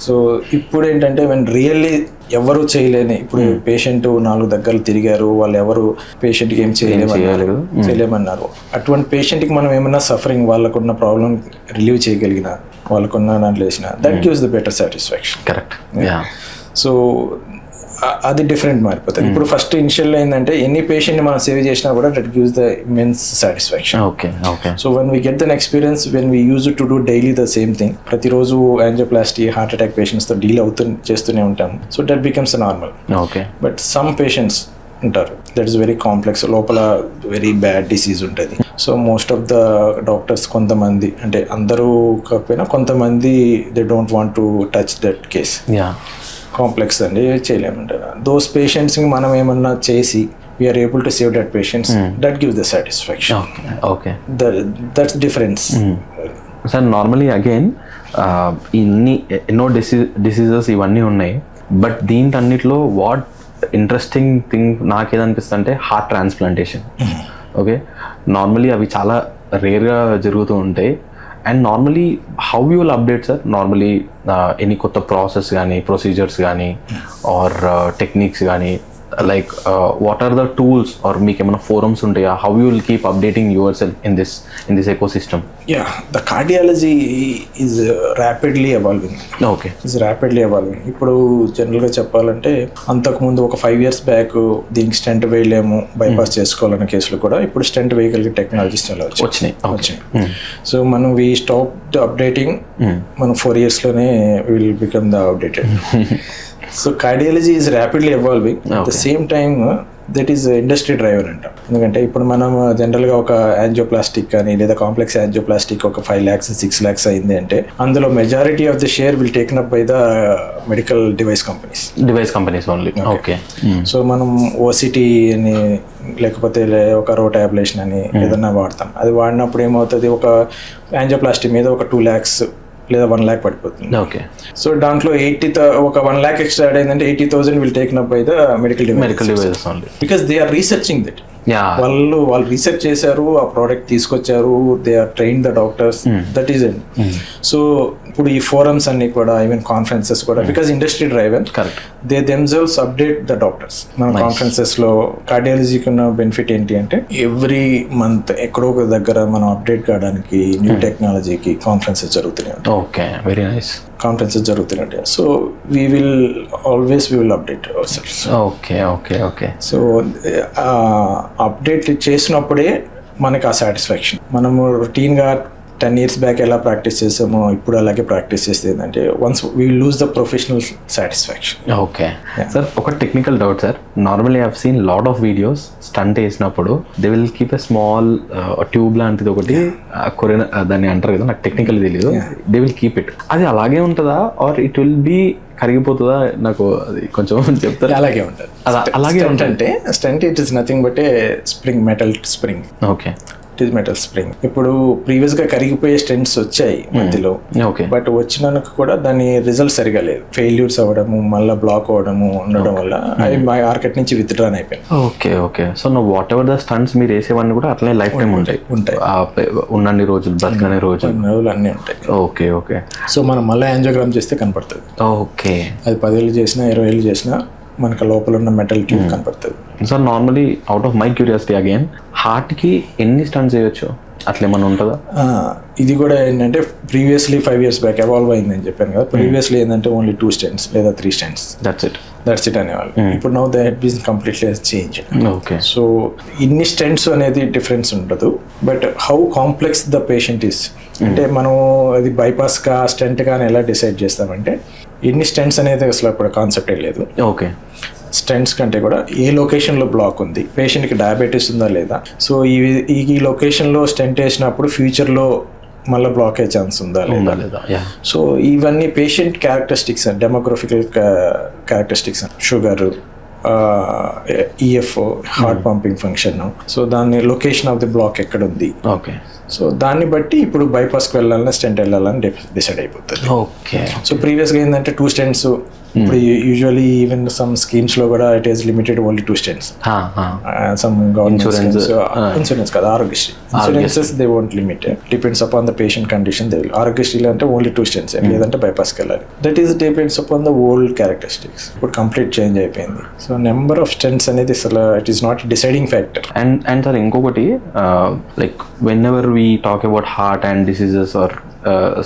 So ఇప్పుడు ఏంటంటే when really ఎవరు చేయలేని, ఇప్పుడు patient 4 దగ్గరలు తిరిగారు, వాళ్ళు ఎవరు పేషెంట్కి ఏం చేయలేమన్నారు, అటువంటి పేషెంట్కి మనం ఏమన్నా సఫరింగ్ వాళ్ళకున్న ప్రాబ్లం రిలీవ్ చేయగలిగిన, వాళ్ళకున్న దాంట్లో వేసిన that gives the better satisfaction. Correct. So అది డిఫరెంట్ మారిపోతుంది. ఇప్పుడు ఫస్ట్ ఇనిషియల్ ఏంటంటే ఎన్ని పేషెంట్ మనం సేవ్ చేసినా కూడా that gives the immense satisfaction. So when we get then experience when we use to do daily the same thing, ప్రతిరోజు angioplasty heart attack పేషెంట్స్తో డీల్ చేస్తూనే ఉంటాం. So that becomes normal. But some patients ఉంటారు that is very complex, లోపల very bad disease ఉంటుంది. So most of the doctors కొంతమంది, అంటే అందరూ కాకపోయినా కొంతమంది, they don't want to touch that case. Complex అండి చేయలేమంటారు. దోస్ పేషెంట్స్కి మనం ఏమన్నా చేసి we are able to save that patients, that gives the satisfaction. Okay, that's difference. Sir normally again ఎన్నో డిసీజెస్ ఇవన్నీ ఉన్నాయి, బట్ దీంట్లో వాట్ ఇంట్రెస్టింగ్ థింగ్ నాకేదనిపిస్తుంది అంటే హార్ట్ ట్రాన్స్ప్లాంటేషన్. ఓకే, నార్మలీ అవి చాలా రేర్గా జరుగుతూ ఉంటాయి. And normally how you will update sir normally any కొత్త ప్రాసెస్ కానీ, ప్రొసీజర్స్ కానీ, ఆర్ టెక్నిక్స్ కానీ, like what are the tools or మీకు ఏమైనా ఫోరమ్స్ ఉంటాయా? How you will keep updating your self in this ecosystem? The cardiology is rapidly evolving. ఇప్పుడు జనరల్గా చెప్పాలంటే అంతకుముందు ఒక 5 years బ్యాక్ దీనికి స్టెంట్ వేయలేము, బైపాస్ చేసుకోవాలన్న కేసులు కూడా ఇప్పుడు స్టెంట్ వేయగలిగే టెక్నాలజీస్ వచ్చినాయి. సో మనం వీ స్టాప్ అప్డేటింగ్, మనం 4 years లోనే will become the updated. So cardiology is rapidly evolving. At the same time that is industry driver అంటాం. ఎందుకంటే ఇప్పుడు మనం జనరల్గా ఒక యాంజియోప్లాస్టిక్ కానీ లేదా కాంప్లెక్స్ యాంజియోప్లాస్టిక్ ఒక 5 lakhs 6 lakhs అయింది అంటే అందులో majority of the share will taken up by the medical device companies only. Okay, so మనం ఓసిటీ అని లేకపోతే ఒక రోటా అబ్లేషన్ అని ఏదన్నా వాడతాం. అది వాడినప్పుడు ఏమవుతుంది, ఒక యాంజియోప్లాస్టిక్ మీద ఒక 2 lakhs లేదా 1 lakh పడిపోతుంది. ఓకే, సో దాంట్లో ఒక 1 lakh ఎక్స్ట్రా యాడ్ అయిందంటే 80,000 will taken up by the medical devices only, because they are researching that. వాళ్ళు రీసెర్చ్ చేశారు, ఆ ప్రోడక్ట్ తీసుకొచ్చారు, they are train the doctors, that is it. So ఇప్పుడు ఈ ఫోరమ్స్ అన్ని కూడా, ఈవెన్ కాన్ఫరెన్సెస్ కూడా, because industry driven, they themselves update the doctors. మన కాన్ఫరెన్సెస్ లో కార్డియాలజీకి ఉన్న బెనిఫిట్ ఏంటి అంటే ఎవ్రీ మంత్ ఎక్కడో ఒక దగ్గర మనం అప్డేట్ కావడానికి న్యూ టెక్నాలజీకి కాన్ఫరెన్సెస్ జరుగుతున్నాయి. Okay, very nice. కాన్ఫరెన్సెస్ జరుగుతున్నాయి. So we will update our selfs. Okay. So update చేసినప్పుడే మనకి ఆ సాటిస్ఫాక్షన్. మనము రొటీన్గా 10 years బ్యాక్ ఎలా ప్రాక్టీస్ చేసామో ఇప్పుడు అలాగే ప్రాక్టీస్ చేస్తే ఏంటంటే once we lose the professional satisfaction. Okay sir, ఒక technical doubt sir. Normally I have seen lot of videos stent వేసినప్పుడు they will keep a small tube లాంటిది ఒకటి కొరియన్ దాన్ని అంటారు కదా, నాకు టెక్నికల్ తెలియదు. దే విల్ కీప్ ఇట్, అది అలాగే ఉంటుందా ఆర్ ఇట్ విల్ బి కరిగిపోతుందా? నాకు అది కొంచెం చెప్తారు. అలాగే ఉంటుంది. అలాగే అంటే stent it is nothing but a spring, metal spring. Okay, it is metal spring. ఇప్పుడు ప్రీవియస్ గా కరిగిపోయే స్టెంట్స్ వచ్చాయి మధ్యలో, బట్ వచ్చినాక కూడా దాని రిజల్ట్ సరిగా లేదు. ఫెయిల్యూర్స్ అవ్వడము, మళ్ళీ బ్లాక్ అవ్వడము ఉండడం వల్ల అవి మా మార్కెట్ నుంచి విత్డ్రాన్ అయిపోయింది. Okay okay. సో నా వాట్ ఎవర్ ద స్టంట్స్ మీరు వేసేవన్నీ కూడా అట్లనే లైఫ్ టైం ఉంటాయి ఉన్నన్ని రోజులు, బ్రతికనే రోజులు అన్నీ ఉంటాయి. Okay okay. సో మనం మళ్ళీ యాంజియోగ్రామ్ చేస్తే కనపడుతుంది. ఓకే, అది 10 ఏళ్ళు చేసినా 20 ఏళ్ళు చేసినా మనకు లోపల ఉన్న మెటల్ ట్యూబ్ కనపడుతుంది. Sir normally out of my curiosity again, హార్ట్కి ఎన్ని స్టంట్స్ చేయొచ్చు అట్లా ఏమన్నా ఉంటుందా? ఇది కూడా ఏంటంటే ప్రీవియస్లీ 5 years బ్యాక్ ఎవాల్వ్ అయిందని చెప్పాను కదా. ప్రీవియస్లీ ఏంటంటే ఓన్లీ 2 stents లేదా 3 stents, దట్స్ ఇట్ అనేవాళ్ళు. ఇప్పుడు now they had been completely change. Okay, so ఇన్ని స్టెంట్స్ అనేది డిఫరెన్స్ ఉండదు, but how complex the patient is అంటే మనం అది బైపాస్ కా స్టెంట్ కానీ ఎలా డిసైడ్ చేస్తామంటే ఎన్ని స్టెంట్స్ అనేది అసలు అప్పుడు కాన్సెప్టే లేదు. ఓకే, స్టెంట్స్ కంటే కూడా ఏ లొకేషన్లో బ్లాక్ ఉంది, పేషెంట్కి డయాబెటీస్ ఉందా లేదా, సో ఈ లొకేషన్లో స్టెంట్ వేసినప్పుడు ఫ్యూచర్లో మళ్ళీ బ్లాక్ అయ్యే ఛాన్స్ ఉందా లేదా. సో ఇవన్నీ patient characteristics, demographical characteristics, sugar, EFO, heart pumping function, so దాని లొకేషన్ ఆఫ్ ది బ్లాక్ ఎక్కడ ఉంది. ఓకే, సో దాన్ని బట్టి ఇప్పుడు బైపాస్కి వెళ్ళాలని స్టెంట్ వెళ్ళాలని డిసైడ్ అయిపోతుంది. ఓకే. సో ప్రీవియస్గా ఏంటంటే 2 stents, ఇప్పుడు యూజువలీ ఈవెన్ సమ్ స్కీమ్స్ లో కూడా it is limited only 2 stents. Some government insurance కదా, Aarogyasri insurances they won't limit, depends upon the patient condition. They will ఆరోగ్యశ్రీలో అంటే ఓన్లీ 2 stents, లేదంటే బైపాస్కి వెళ్ళాలి. That is depends upon the old characteristics. ఇప్పుడు complete change అయిపోయింది. సో నెంబర్ ఆఫ్ స్టెంట్స్ అనేది అసలు it is not deciding factor. And sir ఇంకొకటి, like whenever we talk about heart and diseases or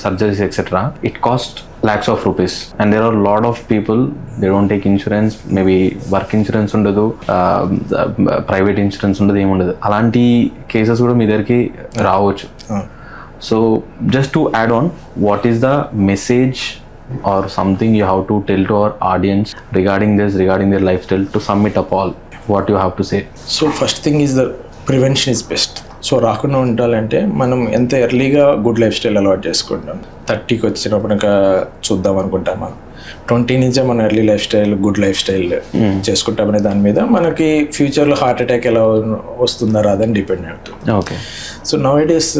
surgeries etc., it costs lakhs of rupees and there are a lot of people, they don't take insurance, maybe work insurance ఉండదు, private insurance ఉండదు, ఏముండదు. అలాంటి cases కూడా మీ దగ్గరికి రావచ్చు. So just to add on, what is the message or something you have to tell to our audience regarding this, regarding their lifestyle, to sum it up all, what you have to say? So first thing is the prevention is best. So రాకుండా ఉండాలంటే మనం ఎంత ఎర్లీగా good life style అలవాటు చేసుకుంటాం. 30కి వచ్చినప్పుడు ఇంకా చూద్దాం అనుకుంటామా, 20 నుంచే మనం early lifestyle, good lifestyle చేసుకుంటామనే దాని మీద మనకి ఫ్యూచర్లో హార్ట్ అటాక్ ఎలా వస్తుందా రాదని డిపెండ్ అవుతుంది. Okay. So now it is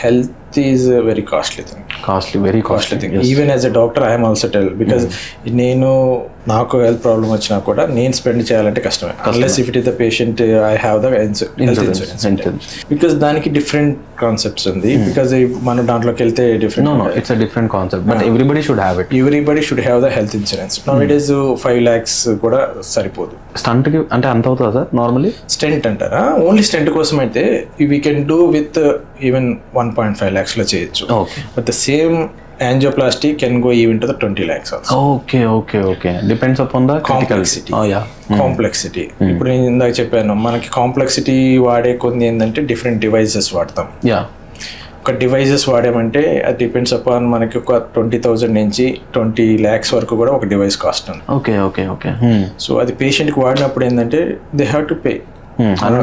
health is very costly thing. Very costly thing. Even as a doctor I'm also tell, because నేను నాకు హెల్త్ ప్రాబ్లమ్ వచ్చినా కూడా నేను స్పెండ్ చేయాలంటే కష్టమే, unless if it is the patient I have the health insurance. Because దానికి different concepts ఉంది. Because మన దాంట్లోకి వెళ్తే different, it's a different concept, but everybody should have it. Everybody should have the health insurance. Now it is 5 lakhs కూడా సరిపోదు. Stunt కి అంటే అంత అవుతుందా సార్? నార్మల్లీ స్టెంట్ అంటారా, ఓన్లీ స్టెంట్ కోసం అయితే we can do with even 1.5 lakhs లో చేయొచ్చు. But the same angioplasty can go even to the 20 lakhs also. Okay. Depends upon the complexity. Complexity. ఇప్పుడు నేను ఇందాక చెప్పాను, మనకి కాంప్లెక్సిటీ వాడే కొన్ని ఏంటంటే డిఫరెంట్ డివైజెస్ వాడతాం. ఒక డివైజెస్ వాడామంటే అది డిపెండ్స్ అపాన్ మనకి ఒక 20,000 నుంచి 20 lakhs వరకు కూడా ఒక డివైస్ కాస్ట్ ఉంది. ఓకే. సో అది పేషెంట్కి వాడినప్పుడు ఏంటంటే దే హ్యావ్ టు పే.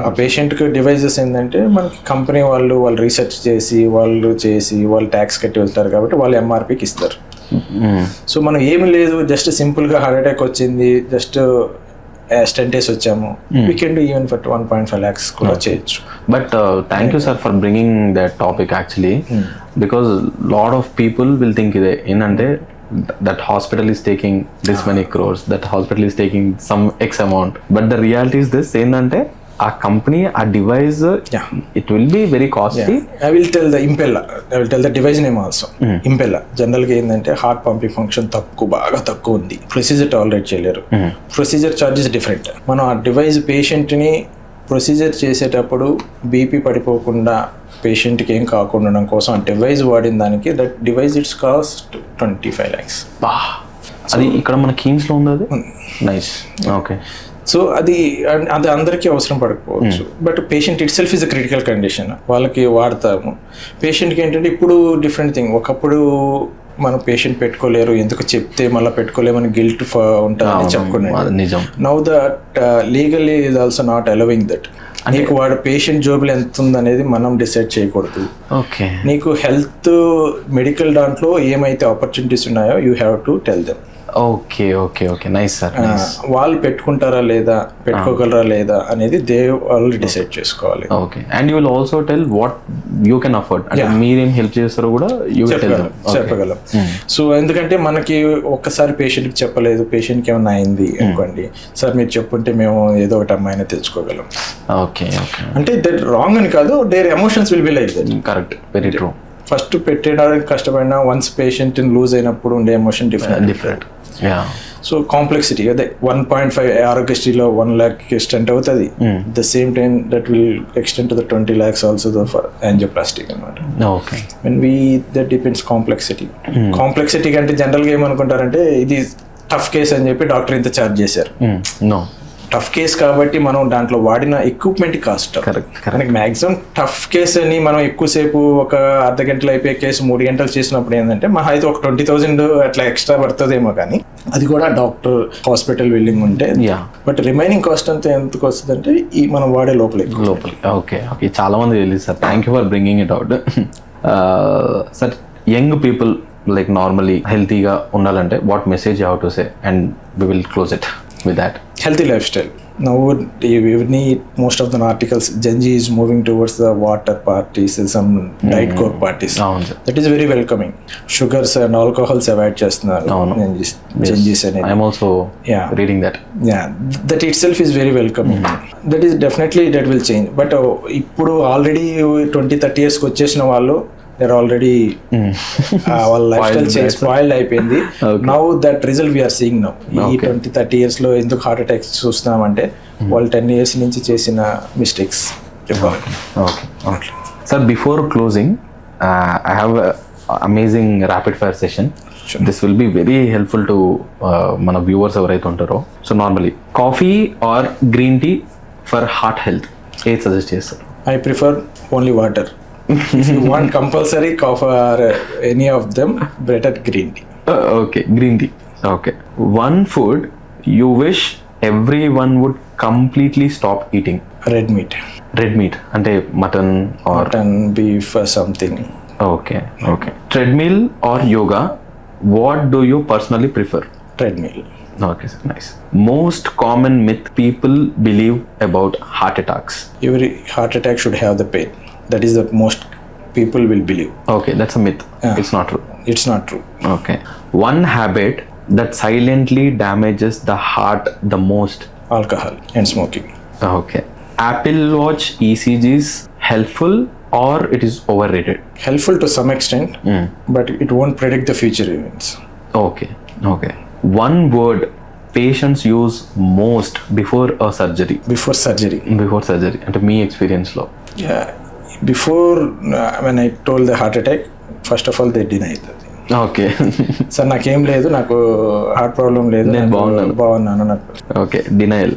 ఆ పేషెంట్కి డివైజెస్ ఏంటంటే మనకి కంపెనీ వాళ్ళు రీసెర్చ్ చేసి వాళ్ళు ట్యాక్స్ కట్టి వెళ్తారు కాబట్టి వాళ్ళు ఎంఆర్పికి ఇస్తారు. సో మనం ఏమి లేదు, జస్ట్ సింపుల్గా హార్ట్ అటాక్ వచ్చింది, జస్ట్ స్టెంటేస్ వచ్చాము, we can do even for 1.5 lakhs కూడా చేయొచ్చు. But thank you sir for bringing that topic actually, because lot of people will think ఇదే ఏంటంటే that hospital is taking this many crores, that hospital is taking some X amount, but the reality is this, ఏంటంటే ఆ company ఆ device it will be very costly. I will tell the device name also. Impella జనరల్గా ఏంటంటే heart pumping function బాగా తక్కువ ఉంది, procedure tolerate చేయలేరు, procedure charges different. మనం ఆ డివైస్ పేషెంట్ని ప్రొసీజర్ చేసేటప్పుడు బీపీ పడిపోకుండా పేషెంట్కి ఏం కాకుండా ఉండడం కోసం ఆ డివైస్ వాడిన దానికి that device it's cost 25 lakhs. అది ఇక్కడ మన KIMS లో ఉంది. అది నైస్. ఓకే. సో అది అందరికీ అవసరం పడకపోవచ్చు, but patient itself is a critical condition, వాళ్ళకి వాడతాము. పేషెంట్కి ఏంటంటే ఇప్పుడు డిఫరెంట్ థింగ్, ఒకప్పుడు మనం పేషెంట్ పెట్టుకోలేరు, ఎందుకు చెప్తే మళ్ళీ పెట్టుకోలేమని గిల్ట్ ఉంటుందని చెప్పుకున్నాను. Now that legally is also not allowing that. నీకు వాడు పేషెంట్ జోబులు ఎంత ఉందనేది మనం డిసైడ్ చేయకూడదు. ఓకే, నీకు హెల్త్ మెడికల్ దాంట్లో ఏమైతే ఆపర్చునిటీస్ ఉన్నాయో you have to tell them. Okay okay okay, nice sir. వాళ్ళు పెట్టుకుంటారా లేదా, పెట్టుకోగలరా లేదా అనేది వాళ్ళు డిసైడ్ చేసుకోవాలి. Okay, and you will also tell what you can afford, అంటే మీరేం హెల్ప్ చేస్తారో కూడా చెప్పగలం. సో ఎందుకంటే మనకి ఒక్కసారి పేషెంట్కి చెప్పలేదు, పేషెంట్కి ఏమైనా అయింది అనుకోండి, సార్ మీరు చెప్పుంటే మేము ఏదో ఒకటి అమ్మాయిని తెచ్చుకోగలం. ఓకే ఓకే, అంటే దట్ రాంగ్ అని కాదు, there emotions will be like that. Correct, very true. First పెట్టడానికి కష్టపడినా వన్స్ పేషెంట్ లూజ్ అయినప్పుడు ఉండే ఎమోషన్ డిఫరెంట్. సో కాంప్లెక్సిటీ అదే 1.5 ఆరోగ్యశ్రీలో 1 lakh ఎక్స్టెంట్ అవుతుంది, the same time that will extend to the 20 lakhs also for angioplastic అనమాట. That depends complexity కంటే జనరల్గా ఏమనుకుంటారంటే ఇది టఫ్ కేస్ అని చెప్పి డాక్టర్ ఇంత ఛార్జ్ చేశారు. టఫ్ కేస్ కాబట్టి మనం దాంట్లో వాడిన ఎక్విప్మెంట్ కాస్ట్. మనకి మ్యాక్సిమం టఫ్ కేస్ అని మనం ఎక్కువసేపు ఒక అర్ధ గంటలు అయిపోయే కేసు 3 గంటలు చేసినప్పుడు ఏంటంటే మా అయితే ఒక 20,000 అట్లా ఎక్స్ట్రా పడుతుందేమో, కానీ అది కూడా డాక్టర్ హాస్పిటల్ బిల్డింగ్ ఉంటే. బట్ రిమైనింగ్ కాస్ట్ అంతా ఎందుకు వస్తుంది అంటే ఈ మనం వాడే లోపల. ఓకే ఓకే, చాలా మంది తెలియదు sir. Thank you for bringing it out. Sir, young people like normally హెల్తీగా ఉండాలంటే what message you have to say, and we will close it with that? Healthy lifestyle. Now you need most of the articles, Gen Z is moving towards the water parties, some diet coke parties. That is very welcoming. Sugars and alcohols avoid చేస్తున్నారు Gen Z అనేది. I am also reading that. That itself is very welcoming. That is definitely that will change. But ఇప్పుడు already 20-30 years వచ్చేసిన వాళ్ళు they're already వాళ్ళ lifestyle spoiled అయిపోయింది. Now that result we are seeing now. ఈ 20-30 years లో ఎందుకు heart attacks చూస్తున్నామంటే వాళ్ళు 10 years నుంచి చేసిన mistakes. Okay sir, before closing I have amazing rapid fire session. This will be very helpful to మన viewers ఎవరైతే ఉంటారో. So normally coffee or green tea for heart health, ఏది suggest చేస్తారు? I prefer only water. If you want compulsory coffee or any of them, better green tea. Okay, green tea. Okay. One food you wish everyone would completely stop eating? Red meat. Red meat. Ante mutton or beef or something. Okay. Treadmill or yoga? What do you personally prefer? Treadmill. Okay, nice. Most common myth people believe about heart attacks? Every heart attack should have the pain. That is the most people will believe. Okay, that's a myth. It's not true. It's not true. Okay. One habit that silently damages the heart the most? Alcohol and smoking. Okay. Apple Watch ECGs helpful or it is overrated? Helpful to some extent, but it won't predict the future events. Okay. One word patients use most before a surgery? Before surgery. అంటే మీ experience లో. Before when I told the heart attack, first of all they denied that. Okay sir నాకేం లేదు, నాకు heart problem లేదు, నేను బాగున్నాను నాకు. Okay, denial.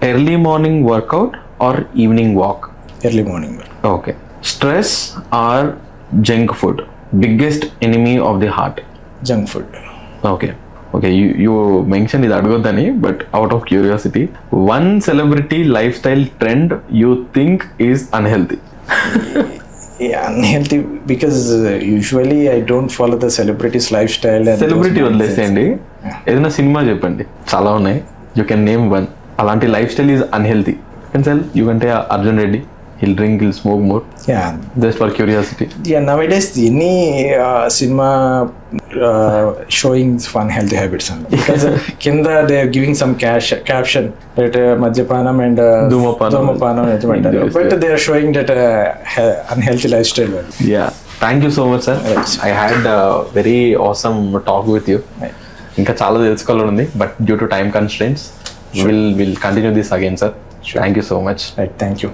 Early morning workout or evening walk? Early morning. Okay. Stress or junk food biggest enemy of the heart? Junk food. Okay, you mentioned ఇది అడగొద్దని, but out of curiosity, one celebrity lifestyle trend you think is unhealthy? Unhealthy because usually I don't follow the celebrities lifestyle. Celebrity వదిలేసేయండి, ఏదైనా cinema చెప్పండి, చాలా ఉన్నాయి. You can name one. అలాంటి lifestyle is unhealthy. You can take Arjun Reddy, he'll drink, he'll smoke more. Just for curiosity. Nowadays any cinema showing fun healthy habits because kinda they are giving some caption that madhyapanam and dhumapanam but they are showing that unhealthy lifestyle. Thank you so much, sir. I had a very awesome talk with you. ఇంకా చాలా తెలుసుకోవాలని ఉంది, but due to time constraints we'll continue this again, sir. Thank you so much. Thank you.